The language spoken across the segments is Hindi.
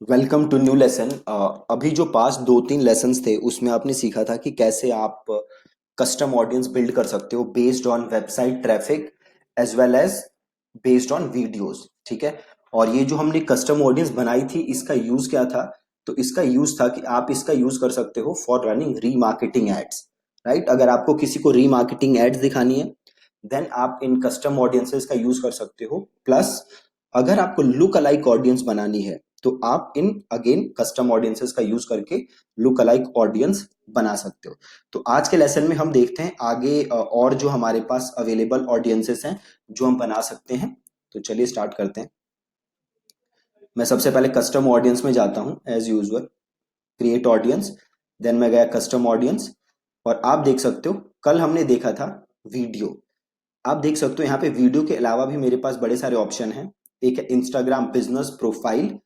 Welcome to new lesson. अभी जो पास दो तीन लेसन्स थे उसमें आपने सीखा था कि कैसे आप कस्टम ऑडियंस बिल्ड कर सकते हो based on website traffic as well as based on videos. ठीक है। और ये जो हमने कस्टम ऑडियंस बनाई थी इसका यूज क्या था? तो इसका यूज था कि आप इसका यूज कर सकते हो for running remarketing ads. Right, अगर आपको किसी को रीमार्केटिंग एड्स दिखानी है देन आप इन कस्टम ऑडियंसेस का यूज कर सकते हो। प्लस अगर आपको लुक अलाइक ऑडियंस बनानी है तो आप इन अगेन कस्टम ऑडियंसेस का यूज करके लुक अलाइक ऑडियंस बना सकते हो। तो आज के लेसन में हम देखते हैं आगे और जो हमारे पास अवेलेबल ऑडियंसेस हैं जो हम बना सकते हैं। तो चलिए स्टार्ट करते हैं। मैं सबसे पहले कस्टम ऑडियंस में जाता हूं as usual, create audience. Then मैं गया कस्टम ऑडियंस और आप देख सकते हो कल हमने देखा था वीडियो। आप देख सकते हो यहाँ पे वीडियो के अलावा भी मेरे पास बड़े सारे ऑप्शन हैं। एक है इंस्टाग्राम बिजनेस प्रोफाइल,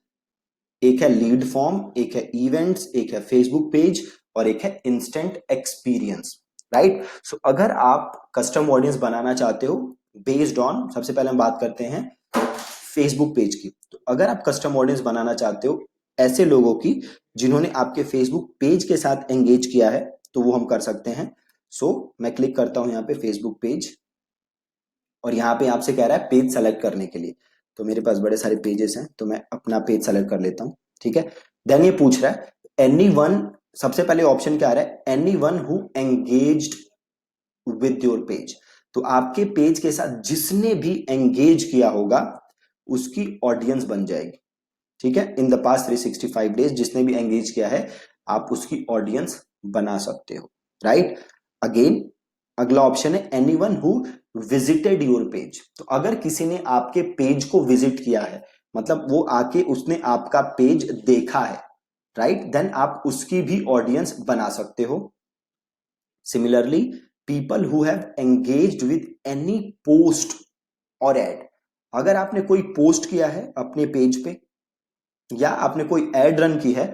एक है लीड फॉर्म, एक है इवेंट्स, एक है फेसबुक पेज और एक है इंस्टेंट एक्सपीरियंस। राइट, सो अगर आप कस्टम ऑडियंस बनाना चाहते हो बेस्ड ऑन, सबसे पहले हम बात करते हैं फेसबुक पेज की। तो अगर आप कस्टम ऑडियंस बनाना चाहते हो ऐसे लोगों की जिन्होंने आपके फेसबुक पेज के साथ एंगेज किया है तो वो हम कर सकते हैं। सो मैं क्लिक करता हूं यहाँ पे फेसबुक पेज और यहाँ पे आपसे कह रहा है पेज सेलेक्ट करने के लिए। तो मेरे पास बड़े सारे पेजेस हैं तो मैं अपना पेज सेलेक्ट कर लेता हूँ। ठीक है। देन ये पूछ रहा है एनी वन, सबसे पहले ऑप्शन क्या आ रहा है? Any one who engaged with your page. तो आपके पेज के साथ जिसने भी एंगेज किया होगा उसकी ऑडियंस बन जाएगी। ठीक है, इन द पास्ट 365 डेज जिसने भी एंगेज किया है आप उसकी ऑडियंस बना सकते हो। राइट, अगेन अगला ऑप्शन है anyone who visited your page. तो अगर किसी ने आपके पेज को विजिट किया है, मतलब वो आके उसने आपका पेज देखा है, राइट, देन आप उसकी भी ऑडियंस बना सकते हो। Similarly people who have engaged with any post और एड। अगर आपने कोई पोस्ट किया है अपने पेज पे या आपने कोई एड रन की है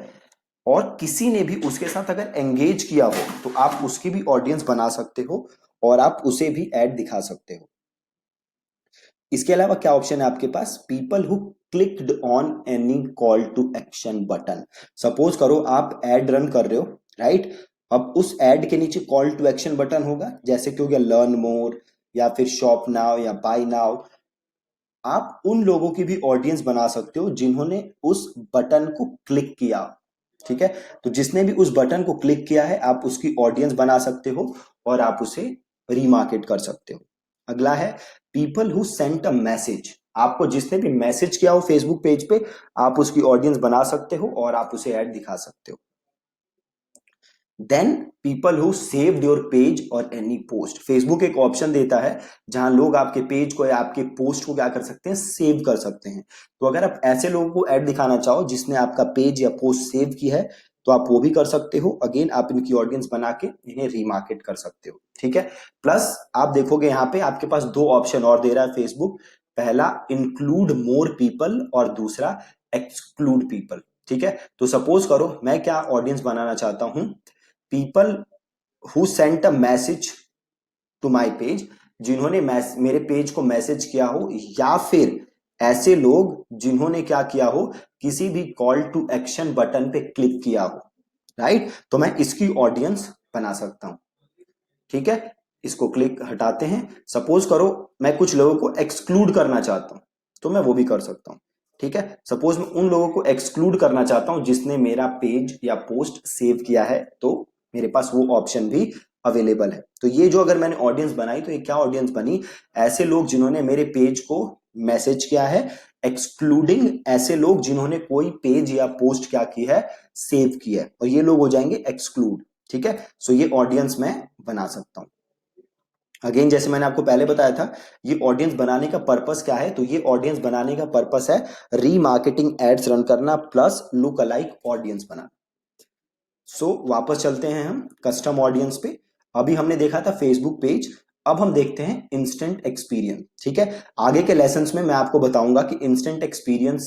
और किसी ने भी उसके साथ अगर एंगेज किया हो तो आप उसकी भी ऑडियंस बना सकते हो और आप उसे भी ऐड दिखा सकते हो। इसके अलावा क्या ऑप्शन है आपके पास? People who clicked on any call to action button. Suppose करो आप एड रन कर रहे हो, राइट, अब उस एड के नीचे कॉल टू एक्शन बटन होगा, जैसे कि हो गया लर्न मोर या फिर शॉप नाउ या बाय नाउ। आप उन लोगों की भी ऑडियंस बना सकते हो जिन्होंने उस बटन को क्लिक किया। ठीक है, तो जिसने भी उस बटन को क्लिक किया है आप उसकी ऑडियंस बना सकते हो और आप उसे रीमार्केट कर सकते हो। अगला है people who sent a message. आपको जिसने भी मैसेज किया हो फेसबुक पेज पे आप उसकी ऑडियंस बना सकते हो और आप उसे ऐड दिखा सकते हो। Then people who saved your page और एनी पोस्ट। फेसबुक एक ऑप्शन देता है जहां लोग आपके पेज को या आपके पोस्ट को क्या कर सकते हैं? सेव कर सकते हैं। तो अगर आप ऐसे लोगों को ऐड दिखाना चाहो जिसने आपका पेज या पोस्ट सेव की है तो आप वो भी कर सकते हो। अगेन आप इनकी ऑडियंस बना के इन्हें रीमार्केट कर सकते हो। ठीक है। प्लस आप देखोगे यहाँ पे आपके पास दो ऑप्शन और दे रहा है फेसबुक। पहला इंक्लूड मोर पीपल और दूसरा एक्सक्लूड पीपल। ठीक है, तो सपोज करो मैं क्या ऑडियंस बनाना चाहता हूं? People who sent a message to my page, जिन्होंने मेरे पेज को मैसेज किया हो, या फिर ऐसे लोग जिन्होंने क्या किया हो? किसी भी कॉल टू एक्शन बटन पे क्लिक किया हो। राइट, तो मैं इसकी ऑडियंस बना सकता हूं। ठीक है, इसको क्लिक हटाते हैं। सपोज करो मैं कुछ लोगों को एक्सक्लूड करना चाहता हूं तो मैं वो भी कर सकता हूं। ठीक है, सपोज मैं उन लोगों को एक्सक्लूड करना चाहता हूं जिसने मेरा पेज या पोस्ट सेव किया है तो मेरे पास वो ऑप्शन भी अवेलेबल है। तो ये जो अगर मैंने ऑडियंस बनाई तो ये क्या ऑडियंस बनी? ऐसे लोग जिन्होंने मेरे पेज को मैसेज किया है, एक्सक्लूडिंग ऐसे लोग जिन्होंने कोई पेज या पोस्ट क्या की है? सेव किया है, और ये लोग हो जाएंगे एक्सक्लूड। ठीक है, सो ये ऑडियंस मैं बना सकता हूं। अगेन जैसे मैंने आपको पहले बताया था ये ऑडियंस बनाने का पर्पस क्या है? तो ये ऑडियंस बनाने का पर्पस है रीमार्केटिंग एड्स रन करना प्लस लुक अलाइक ऑडियंस बनाना। सो वापस चलते हैं हम कस्टम ऑडियंस पे। अभी हमने देखा था फेसबुक पेज, अब हम देखते हैं इंस्टेंट एक्सपीरियंस। ठीक है, आगे के लेसन्स में मैं आपको बताऊंगा कि इंस्टेंट एक्सपीरियंस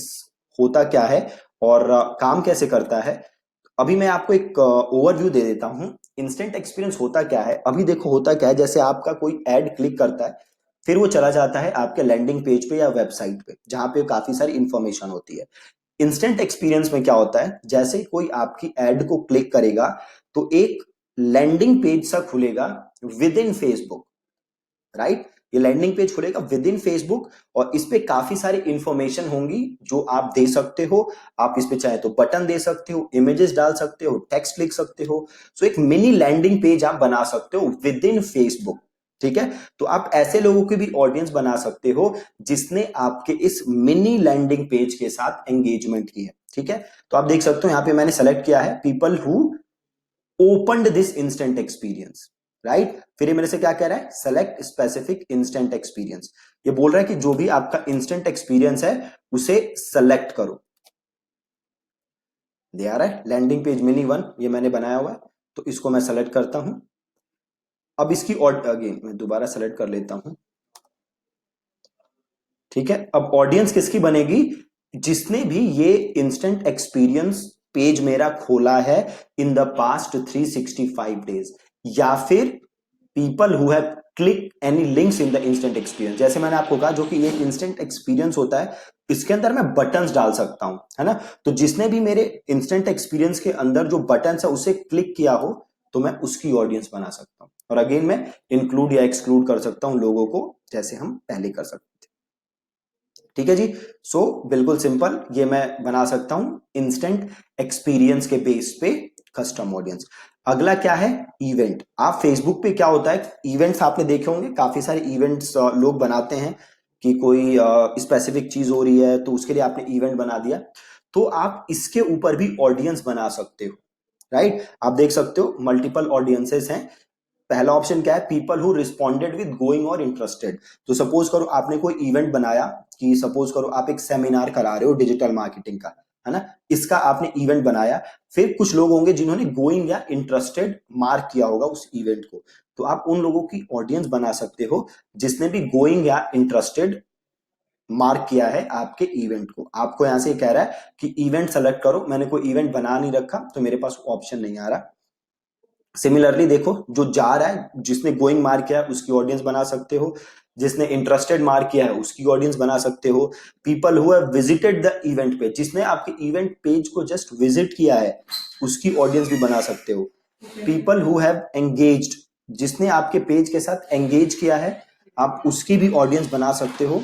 होता क्या है और काम कैसे करता है। अभी मैं आपको एक ओवरव्यू दे देता हूं। इंस्टेंट एक्सपीरियंस होता क्या है? अभी देखो होता क्या है, जैसे आपका कोई एड क्लिक करता है फिर वो चला जाता है आपके लैंडिंग पेज पे या वेबसाइट पे जहां पे काफी सारी इंफॉर्मेशन होती है। इंस्टेंट एक्सपीरियंस में क्या होता है, जैसे कोई आपकी एड को क्लिक करेगा तो एक लैंडिंग पेज सा खुलेगा विद इन फेसबुक, राइट। ये लैंडिंग पेज खुलेगा विद इन फेसबुक और इस पे काफी सारी इंफॉर्मेशन होंगी जो आप दे सकते हो। आप इस पे चाहे तो बटन दे सकते हो, इमेजेस डाल सकते हो, टेक्स्ट लिख सकते हो। सो एक मिनी लैंडिंग पेज आप बना सकते हो विद इन फेसबुक, ठीक है। तो आप ऐसे लोगों की भी ऑडियंस बना सकते हो जिसने आपके इस मिनी लैंडिंग पेज के साथ एंगेजमेंट की है, ठीक है। तो आप देख सकते हो यहां पे मैंने सेलेक्ट किया है people who opened this instant experience, right. फिर ये मेरे से क्या कह रहा है, सेलेक्ट स्पेसिफिक इंस्टेंट एक्सपीरियंस। ये बोल रहा है कि जो भी आपका इंस्टेंट एक्सपीरियंस है उसे सेलेक्ट करो। दे आ रहा है लैंडिंग पेज मिनी वन, ये मैंने बनाया हुआ है, तो इसको मैं सेलेक्ट करता हूं। अब इसकी अगेन मैं दोबारा सेलेक्ट कर लेता हूं, ठीक है। अब ऑडियंस किसकी बनेगी, जिसने भी ये इंस्टेंट एक्सपीरियंस पेज मेरा खोला है इन द पास्ट 365 डेज, या फिर people who have click any links in the instant experience. जैसे मैंने आपको कहा जो कि ये इंस्टेंट एक्सपीरियंस होता है, इसके अंदर मैं बटन्स डाल सकता हूं, है ना। तो जिसने भी मेरे इंस्टेंट एक्सपीरियंस के अंदर जो बटन्स है उसे क्लिक किया हो तो मैं उसकी ऑडियंस बना सकता हूं। और अगेन मैं इंक्लूड या एक्सक्लूड कर सकता हूं लोगों को, जैसे हम पहले कर सकते थे, ठीक है जी। सो बिल्कुल सिंपल, ये मैं बना सकता हूं इंस्टेंट एक्सपीरियंस के बेस पे कस्टम ऑडियंस। अगला क्या है, इवेंट। आप फेसबुक पे क्या होता है, इवेंट्स आपने देखे होंगे, काफी सारे इवेंट्स लोग बनाते हैं कि कोई स्पेसिफिक चीज हो रही है तो उसके लिए आपने इवेंट बना दिया, तो आप इसके ऊपर भी ऑडियंस बना सकते हो, राइट। आप देख सकते हो मल्टीपल ऑडियंसेस हैं। पहला ऑप्शन क्या है, people who responded with going और इंटरेस्टेड। तो सपोज करो आपने कोई इवेंट बनाया, कि सपोज करो आप एक सेमिनार करा रहे हो डिजिटल मार्केटिंग का, है ना, इसका आपने इवेंट बनाया। फिर कुछ लोग होंगे जिन्होंने गोइंग या इंटरेस्टेड मार्क किया होगा उस इवेंट को, तो आप उन लोगों की ऑडियंस बना सकते हो जिसने भी गोइंग या इंटरेस्टेड मार्क किया है आपके इवेंट को। आपको यहां से कह रहा है कि इवेंट सेलेक्ट करो, मैंने कोई इवेंट बना नहीं रखा तो मेरे पास ऑप्शन नहीं आ रहा। सिमिलरली देखो, जो जा रहा है, जिसने गोइंग मार्क किया है उसकी ऑडियंस बना सकते हो, जिसने इंटरेस्टेड मार्क किया है उसकी ऑडियंस बना सकते हो। People who have visited the event page, जिसने आपके इवेंट पेज को जस्ट विजिट किया है उसकी ऑडियंस भी बना सकते हो। पीपल हु हैव एंगेज्ड, जिसने आपके पेज के साथ एंगेज किया है आप उसकी भी ऑडियंस बना सकते हो।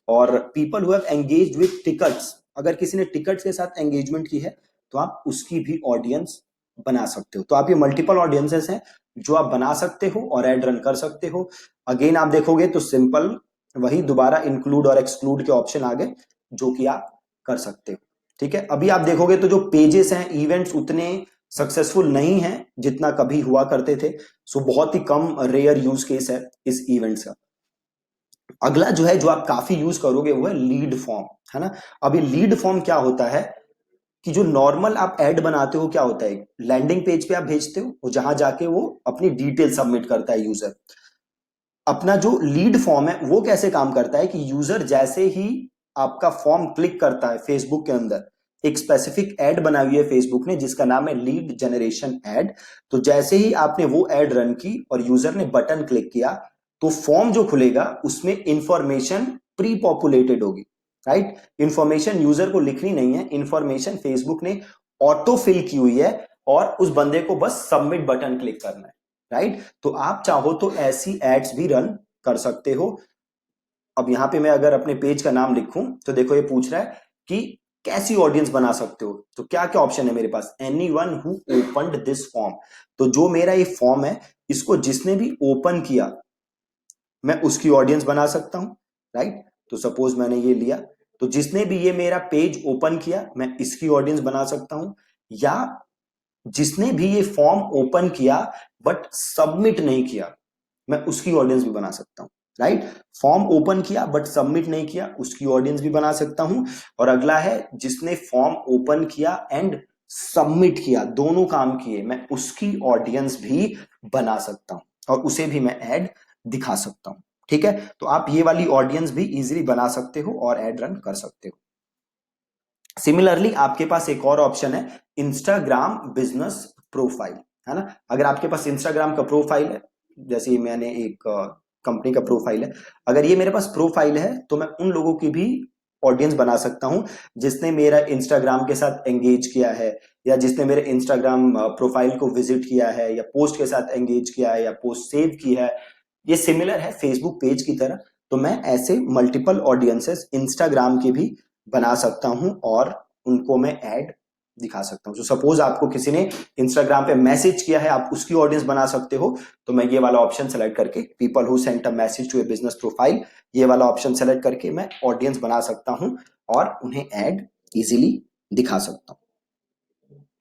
और people who have engaged with tickets, अगर किसी ने टिकट्स के साथ एंगेजमेंट की है तो आप उसकी भी ऑडियंस बना सकते हो। तो आप ये मल्टीपल ऑडियंसेस हैं जो आप बना सकते हो और ऐड रन कर सकते हो। अगेन आप देखोगे तो सिंपल वही दोबारा इंक्लूड और एक्सक्लूड के ऑप्शन आ गए जो कि आप कर सकते हो, ठीक है। अभी आप देखोगे तो जो पेजेस हैं, इवेंट्स उतने सक्सेसफुल नहीं है जितना कभी हुआ करते थे। सो बहुत ही कम रेयर यूज केस है इस इवेंट्स का। अगला जो है, जो आप काफी यूज करोगे वो है लीड फॉर्म, है ना। अभी लीड फॉर्म क्या होता है कि जो नॉर्मल आप ऐड बनाते हो क्या होता है, लैंडिंग पेज पे आप भेजते हो और जहां जाके वो अपनी डिटेल सबमिट करता है यूजर। अपना जो लीड फॉर्म है वो कैसे काम करता है कि यूजर जैसे ही आपका फॉर्म क्लिक करता है फेसबुक के अंदर, एक स्पेसिफिक एड बनाई हुई है फेसबुक ने जिसका नाम है लीड जनरेशन एड। तो जैसे ही आपने वो एड रन की और यूजर ने बटन क्लिक किया तो फॉर्म जो खुलेगा उसमें इंफॉर्मेशन प्री पॉपुलेटेड होगी, राइट। इंफॉर्मेशन यूजर को लिखनी नहीं है, इंफॉर्मेशन फेसबुक ने ऑटो फिल की हुई है और उस बंदे को बस सबमिट बटन क्लिक करना है, राइट। तो आप चाहो तो ऐसी एड्स भी रन कर सकते हो। अब यहां पे मैं अगर अपने पेज का नाम लिखूं तो देखो ये पूछ रहा है कि कैसी ऑडियंस बना सकते हो, तो क्या क्या ऑप्शन है मेरे पास, anyone who opened this form. तो जो मेरा ये फॉर्म है इसको जिसने भी ओपन किया मैं उसकी ऑडियंस बना सकता हूं, राइट। तो सपोज मैंने ये लिया, तो जिसने भी ये मेरा पेज ओपन किया मैं इसकी ऑडियंस बना सकता हूं, या जिसने भी ये फॉर्म ओपन किया बट सबमिट नहीं किया मैं उसकी ऑडियंस भी बना सकता हूं, राइट। फॉर्म ओपन किया बट सबमिट नहीं किया उसकी ऑडियंस भी बना सकता हूं। और अगला है जिसने फॉर्म ओपन किया एंड सबमिट किया, दोनों काम किए, मैं उसकी ऑडियंस भी बना सकता हूं और उसे भी मैं ऐड दिखा सकता हूं, ठीक है। तो आप ये वाली ऑडियंस भी इजीली बना सकते हो और ऐड रन कर सकते हो। सिमिलरली आपके पास एक और ऑप्शन है इंस्टाग्राम बिजनेस प्रोफाइल, है ना। अगर आपके पास इंस्टाग्राम का प्रोफाइल है, जैसे मैंने एक कंपनी का प्रोफाइल है, अगर ये मेरे पास प्रोफाइल है तो मैं उन लोगों की भी ऑडियंस बना सकता हूं जिसने मेरा इंस्टाग्राम के साथ एंगेज किया है, या जिसने मेरे इंस्टाग्राम प्रोफाइल को विजिट किया है, या पोस्ट के साथ एंगेज किया है, या पोस्ट सेव की है। ये सिमिलर है फेसबुक पेज की तरह। तो मैं ऐसे मल्टीपल ऑडियंसेस इंस्टाग्राम के भी बना सकता हूं और उनको मैं ऐड दिखा सकता हूं। तो सपोज आपको किसी ने इंस्टाग्राम पे मैसेज किया है, आप उसकी ऑडियंस बना सकते हो। तो मैं ये वाला ऑप्शन सेलेक्ट करके, people who sent a message to a business profile, ये वाला ऑप्शन सेलेक्ट करके मैं ऑडियंस बना सकता हूं और उन्हें ऐड इजीली दिखा सकता हूं।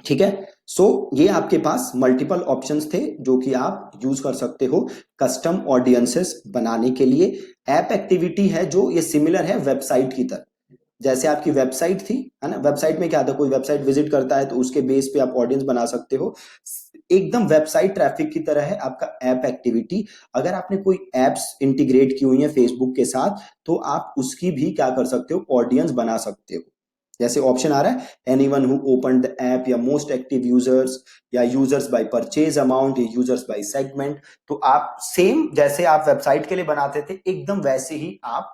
ठीक है। सो ये आपके पास मल्टीपल ऑप्शंस थे जो कि आप यूज कर सकते हो कस्टम ऑडियंसेस बनाने के लिए। ऐप एक्टिविटी है जो ये सिमिलर है वेबसाइट की तरह। जैसे आपकी वेबसाइट थी, है ना, वेबसाइट में क्या था, कोई वेबसाइट विजिट करता है तो उसके बेस पे आप ऑडियंस बना सकते हो। एकदम वेबसाइट ट्रैफिक की तरह है आपका ऐप एक्टिविटी। अगर आपने कोई एप्स इंटीग्रेट की हुई है फेसबुक के साथ तो आप उसकी भी क्या कर सकते हो, ऑडियंस बना सकते हो। जैसे ऑप्शन आ रहा है anyone who open the app, या मोस्ट एक्टिव यूजर्स, या यूजर्स बाय परचेज अमाउंट, या यूजर्स बाय सेगमेंट। तो आप सेम जैसे आप वेबसाइट के लिए बनाते थे एकदम वैसे ही आप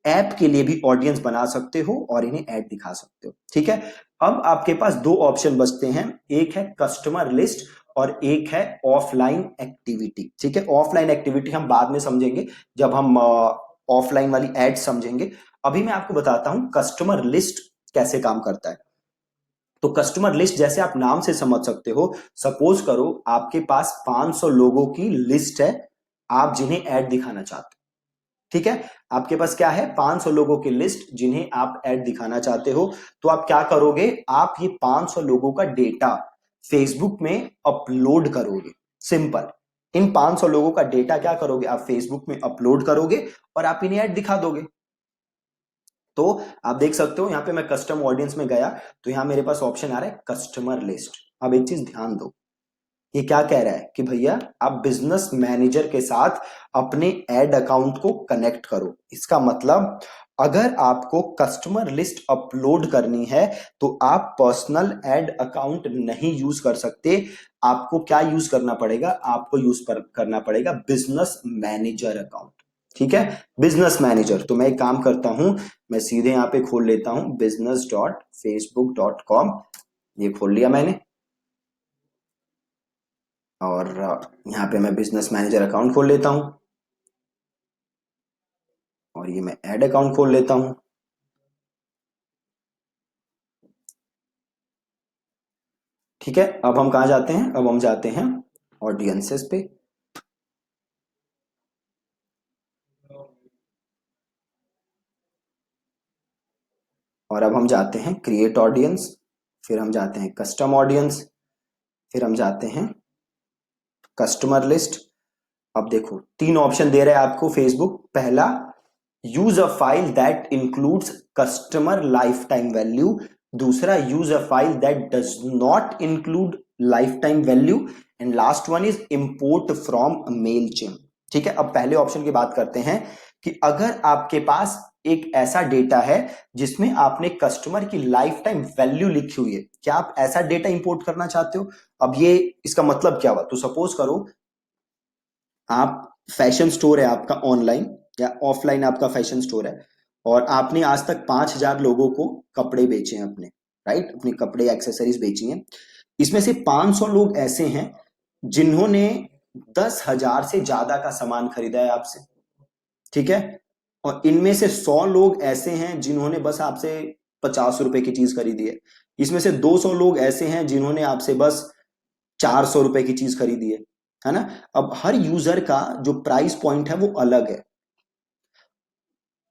ऐप के लिए भी ऑडियंस बना सकते हो और इन्हें ऐड दिखा सकते हो। ठीक है। अब आपके पास दो ऑप्शन बचते हैं, एक है कस्टमर लिस्ट और एक है ऑफलाइन एक्टिविटी। ठीक है। ऑफलाइन एक्टिविटी हम बाद में समझेंगे जब हम ऑफलाइन वाली एड समझेंगे। अभी मैं आपको बताता हूं कस्टमर लिस्ट कैसे काम करता है। तो कस्टमर लिस्ट जैसे आप नाम से समझ सकते हो, सपोज करो आपके पास 500 लोगों की लिस्ट है आप जिन्हें ऐड दिखाना चाहते हो। ठीक है। आपके पास क्या है, 500 लोगों की लिस्ट जिन्हें आप ऐड दिखाना चाहते हो। तो आप क्या करोगे, आप ये 500 लोगों का डेटा फेसबुक में अपलोड करोगे। सिंपल। इन 500 लोगों का डेटा क्या करोगे, आप फेसबुक में अपलोड करोगे और आप इन्हें ऐड दिखा दोगे। तो आप देख सकते हो यहां पे मैं कस्टम ऑडियंस में गया तो यहां मेरे पास ऑप्शन आ रहा है कस्टमर लिस्ट। अब एक चीज ध्यान दो, ये क्या कह रहा है कि भैया आप बिजनेस मैनेजर के साथ अपने एड अकाउंट को कनेक्ट करो। इसका मतलब अगर आपको कस्टमर लिस्ट अपलोड करनी है तो आप पर्सनल एड अकाउंट नहीं यूज कर सकते। आपको क्या यूज करना पड़ेगा, आपको करना पड़ेगा बिजनेस मैनेजर अकाउंट। ठीक है। Business manager. तो मैं एक काम करता हूं, मैं सीधे यहां पे खोल लेता हूं business.facebook.com। ये खोल लिया मैंने और यहाँ पे मैं बिजनेस मैनेजर अकाउंट खोल लेता हूं और ये मैं ऐड अकाउंट खोल लेता हूं। ठीक है। अब हम कहा जाते हैं, अब हम जाते हैं ऑडियंसेस पे। और अब हम जाते हैं क्रिएट ऑडियंस, फिर हम जाते हैं कस्टम ऑडियंस, फिर हम जाते हैं कस्टमर लिस्ट। अब देखो तीन ऑप्शन दे रहा है आपको फेसबुक। पहला, use a file that includes customer life time value. दूसरा, use a file that does not include life time value. And last one is import from Mailchimp. ठीक है। अब पहले ऑप्शन की बात करते हैं कि अगर आपके पास एक ऐसा डेटा है जिसमें आपने कस्टमर की लाइफ टाइम वैल्यू लिखी हुई है, क्या आप ऐसा डेटा इंपोर्ट करना चाहते हो। अब ये इसका मतलब क्या हुआ, तो सपोज करो आप फैशन स्टोर है आपका ऑनलाइन या ऑफलाइन, आपका फैशन स्टोर है और आपने आज तक 5,000 लोगों को कपड़े बेचे हैं अपने, राइट, अपने कपड़े एक्सेसरीज बेची हैं। इसमें से 500 लोग ऐसे हैं जिन्होंने 10,000 से ज्यादा का सामान खरीदा है आपसे। ठीक है। और इनमें से 100 लोग ऐसे हैं जिन्होंने बस आपसे 50 रुपए की चीज खरीदी है। इसमें से 200 लोग ऐसे हैं जिन्होंने आपसे बस 400 रुपए की चीज खरीदी है ना। अब हर यूजर का जो प्राइस पॉइंट है वो अलग है।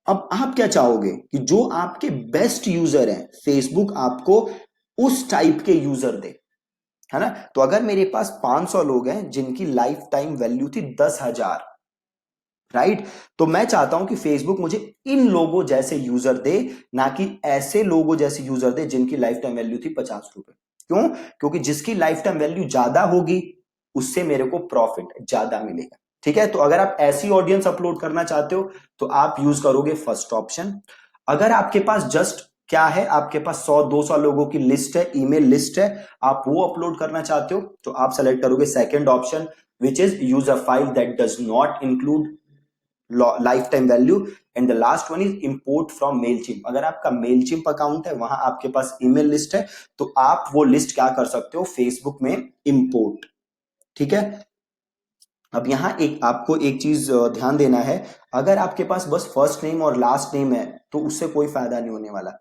अब आप क्या चाहोगे कि जो आपके बेस्ट यूजर हैं फेसबुक आपको उस टाइप के यूजर दे, है ना। तो अगर मेरे पास 500 लोग हैं जिनकी लाइफ टाइम वैल्यू थी 10,000, राइट, तो मैं चाहता हूं कि फेसबुक मुझे इन लोगों जैसे यूजर दे, ना कि ऐसे लोगों जैसे यूजर दे जिनकी लाइफ टाइम वैल्यू थी 50 रुपए। क्यों, क्योंकि जिसकी लाइफ टाइम वैल्यू ज्यादा होगी उससे मेरे को प्रॉफिट ज्यादा मिलेगा। ठीक है। तो अगर आप ऐसी ऑडियंस अपलोड करना चाहते हो तो आप यूज करोगे फर्स्ट ऑप्शन। अगर आपके पास जस्ट क्या है, आपके पास 100-200 लोगों की लिस्ट है, ईमेल लिस्ट है, आप वो अपलोड करना चाहते हो तो आप सेलेक्ट करोगे second option, which is use a file that does not include life time value, and the last one is import from Mailchimp. अगर आपका मेलचिम्प अकाउंट है, वहां आपके पास ईमेल लिस्ट है, तो आप वो लिस्ट क्या कर सकते हो, फेसबुक में इंपोर्ट। ठीक है। अब यहाँ एक आपको एक चीज ध्यान देना है, अगर आपके पास बस फर्स्ट नेम और लास्ट नेम है तो उससे कोई फायदा नहीं होने वाला।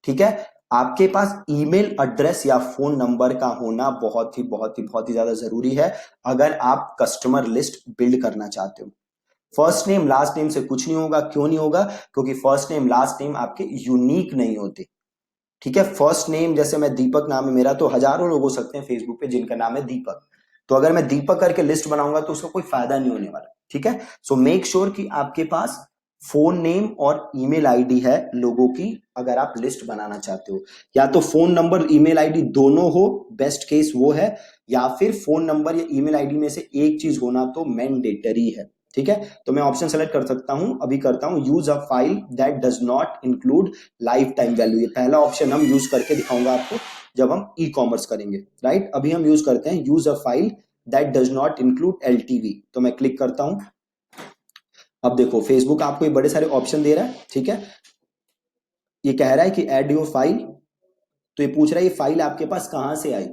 ठीक है। आपके पास ईमेल एड्रेस या फोन नंबर का होना बहुत ही ज्यादा जरूरी है अगर आप कस्टमर लिस्ट बिल्ड करना चाहते हो। फर्स्ट नेम लास्ट नेम से कुछ नहीं होगा। क्यों नहीं होगा? क्योंकि फर्स्ट नेम लास्ट नेम आपके यूनिक नहीं होते। ठीक है। फर्स्ट नेम जैसे मैं दीपक नाम है मेरा, तो हजारों लोग हो सकते हैं फेसबुक पे जिनका नाम है दीपक, तो अगर मैं दीपक करके लिस्ट बनाऊंगा तो उसका कोई फायदा नहीं होने वाला। ठीक है। सो मेक श्योर कि आपके पास फोन नेम और ईमेल आईडी है लोगों की, अगर आप लिस्ट बनाना चाहते हो। या तो फोन नंबर ईमेल आईडी दोनों हो, बेस्ट केस वो है, या फिर फोन नंबर या ईमेल आईडी में से एक चीज होना तो मैंडेटरी है। ठीक है। तो मैं ऑप्शन सेलेक्ट कर सकता हूं, अभी करता हूं, use a file that does not include life time value. ये पहला ऑप्शन हम यूज करके दिखाऊंगा आपको जब हम ई कॉमर्स करेंगे। राइट। अभी हम यूज करते हैं use a file that does not include LTV, तो मैं क्लिक करता हूं। अब देखो फेसबुक आपको ये बड़े सारे ऑप्शन दे रहा है। ठीक है। ये कह रहा है कि ऐड योर फाइल, तो ये पूछ रहा है ये फाइल आपके पास कहां से आई,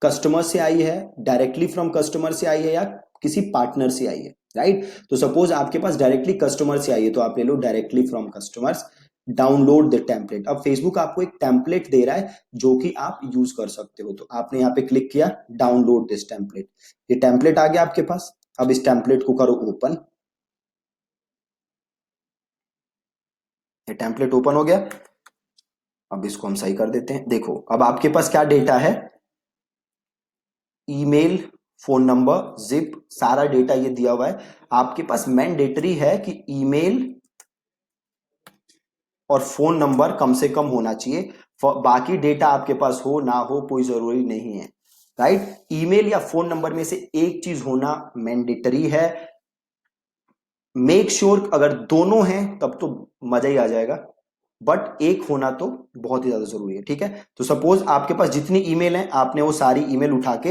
कस्टमर से आई है, डायरेक्टली फ्रॉम कस्टमर से आई है, या किसी पार्टनर से आई है। राइट। तो सपोज आपके पास डायरेक्टली कस्टमर से आई है तो आप ले लो directly from customers, download the template. अब फेसबुक आपको एक टेम्पलेट दे रहा है जो कि आप यूज कर सकते हो, तो आपने यहाँ पे क्लिक किया डाउनलोड दिस टेम्पलेट, ये टेम्पलेट आ गया आपके पास। अब इस टेम्पलेट को करो ओपन, ये टेम्पलेट ओपन हो गया। अब इसको हम सही कर देते हैं। देखो अब आपके पास क्या डेटा है, ईमेल, फोन नंबर, जिप, सारा डेटा ये दिया हुआ है। आपके पास मैंडेटरी है कि ईमेल और फोन नंबर कम से कम होना चाहिए, बाकी डेटा आपके पास हो ना हो कोई जरूरी नहीं है। राइट। ईमेल या फोन नंबर में से एक चीज होना मैंडेटरी है। मेक श्योर अगर दोनों हैं तब तो मजा ही आ जाएगा, बट एक होना तो बहुत ही ज्यादा जरूरी है। ठीक है। तो सपोज आपके पास जितनी ईमेल है आपने वो सारी ईमेल उठा के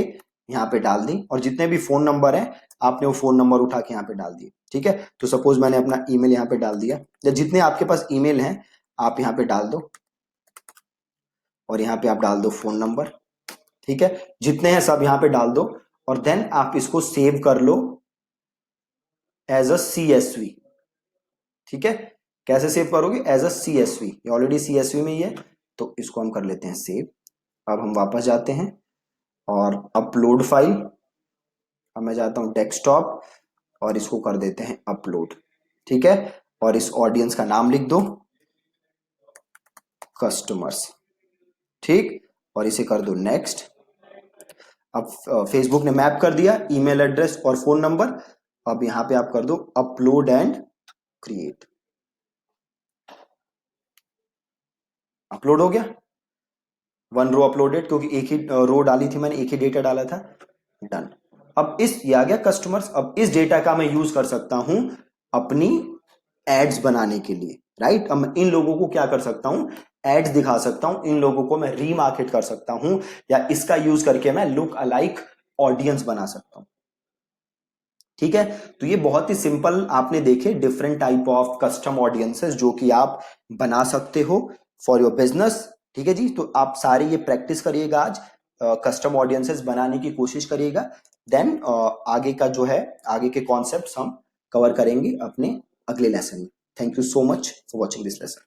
यहाँ पे डाल दी, और जितने भी फोन नंबर हैं आपने वो फोन नंबर उठा के यहाँ पे डाल दिए। ठीक है। तो सपोज मैंने अपना ईमेल यहाँ पे डाल दिया, या जितने आपके पास ईमेल हैं आप यहाँ पे डाल दो, और यहाँ पे आप डाल दो फोन नंबर। ठीक है। जितने हैं सब यहाँ पे डाल दो, और देन आप इसको सेव कर लो एज अ CSV। ठीक है। कैसे सेव करोगे? एज अ CSV, ये ऑलरेडी CSV में ही है, तो इसको हम कर लेते हैं सेव। अब हम वापस जाते हैं और अपलोड फाइल, अब मैं जाता हूं डेस्कटॉप और इसको कर देते हैं अपलोड। ठीक है। और इस ऑडियंस का नाम लिख दो कस्टमर्स। ठीक। और इसे कर दो नेक्स्ट। अब फेसबुक ने मैप कर दिया ईमेल एड्रेस और फोन नंबर। अब यहां पे आप कर दो अपलोड एंड क्रिएट। अपलोड हो गया, वन रो अपलोडेड, क्योंकि एक ही रो डाली थी मैंने, एक ही डेटा डाला था। डन। अब इस ये आ गया कस्टमर्स। अब इस डेटा का मैं यूज कर सकता हूं अपनी एड्स बनाने के लिए। राइट। अब मैं इन लोगों को क्या कर सकता हूं, एड्स दिखा सकता हूं, इन लोगों को मैं रीमार्केट कर सकता हूं, या इसका यूज करके मैं लुक अलाइक ऑडियंस बना सकता हूं। ठीक है। तो ये बहुत ही सिंपल आपने देखे different type of custom audiences जो कि आप बना सकते हो फॉर योर बिजनेस। ठीक है जी। तो आप सारे ये प्रैक्टिस करिएगा आज, कस्टम ऑडियंसेस बनाने की कोशिश करिएगा। देन आगे का जो है, आगे के कॉन्सेप्ट्स हम कवर करेंगे अपने अगले लेसन में। Thank you so much for watching this lesson.